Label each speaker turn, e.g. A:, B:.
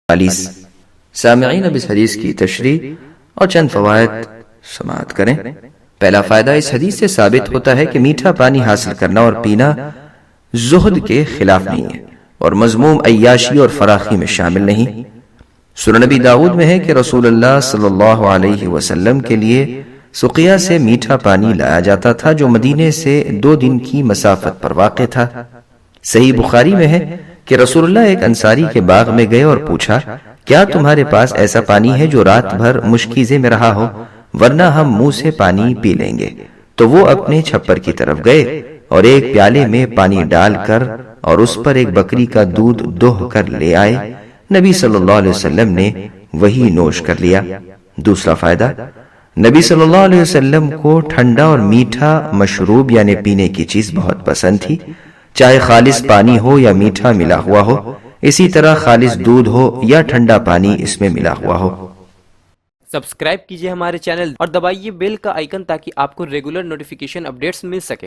A: سامعین اب اس حدیث کی تشریح اور چند فوائد سماعت کریں۔ پہلا فائدہ، اس حدیث سے ثابت ہوتا ہے کہ میٹھا پانی حاصل کرنا اور پینا زہد کے خلاف نہیں ہے اور مذموم عیاشی اور فراخی میں شامل نہیں۔ سنن نبی داؤد میں ہے کہ رسول اللہ صلی اللہ علیہ وسلم کے لیے سقیہ سے میٹھا پانی لایا جاتا تھا جو مدینے سے 2 دن کی مسافت پر واقع تھا۔ صحیح بخاری میں ہے کہ رسول اللہ ایک انصاری کے باغ میں گئے اور پوچھا، کیا تمہارے پاس ایسا پانی ہے جو رات بھر مشکیزے میں رہا ہو، ورنہ ہم منہ سے پانی پی لیں گے؟ تو وہ اپنے چھپر کی طرف گئے اور ایک پیالے میں پانی ڈال کر اور اس پر ایک بکری کا دودھ دوہ کر لے آئے۔ نبی صلی اللہ علیہ وسلم نے وہی نوش کر لیا۔ دوسرا فائدہ، نبی صلی اللہ علیہ وسلم کو ٹھنڈا اور میٹھا مشروب یعنی پینے کی چیز بہت پسند تھی، چاہے خالص پانی ہو یا میٹھا ملا ہوا ہو، اسی طرح خالص دودھ ہو یا ٹھنڈا پانی اس میں ملا ہوا ہو۔
B: سبسکرائب کیجئے ہمارے چینل اور دبائیے بیل کا آئیکن تاکہ آپ کو ریگولر نوٹیفیکیشن اپڈیٹس مل سکے۔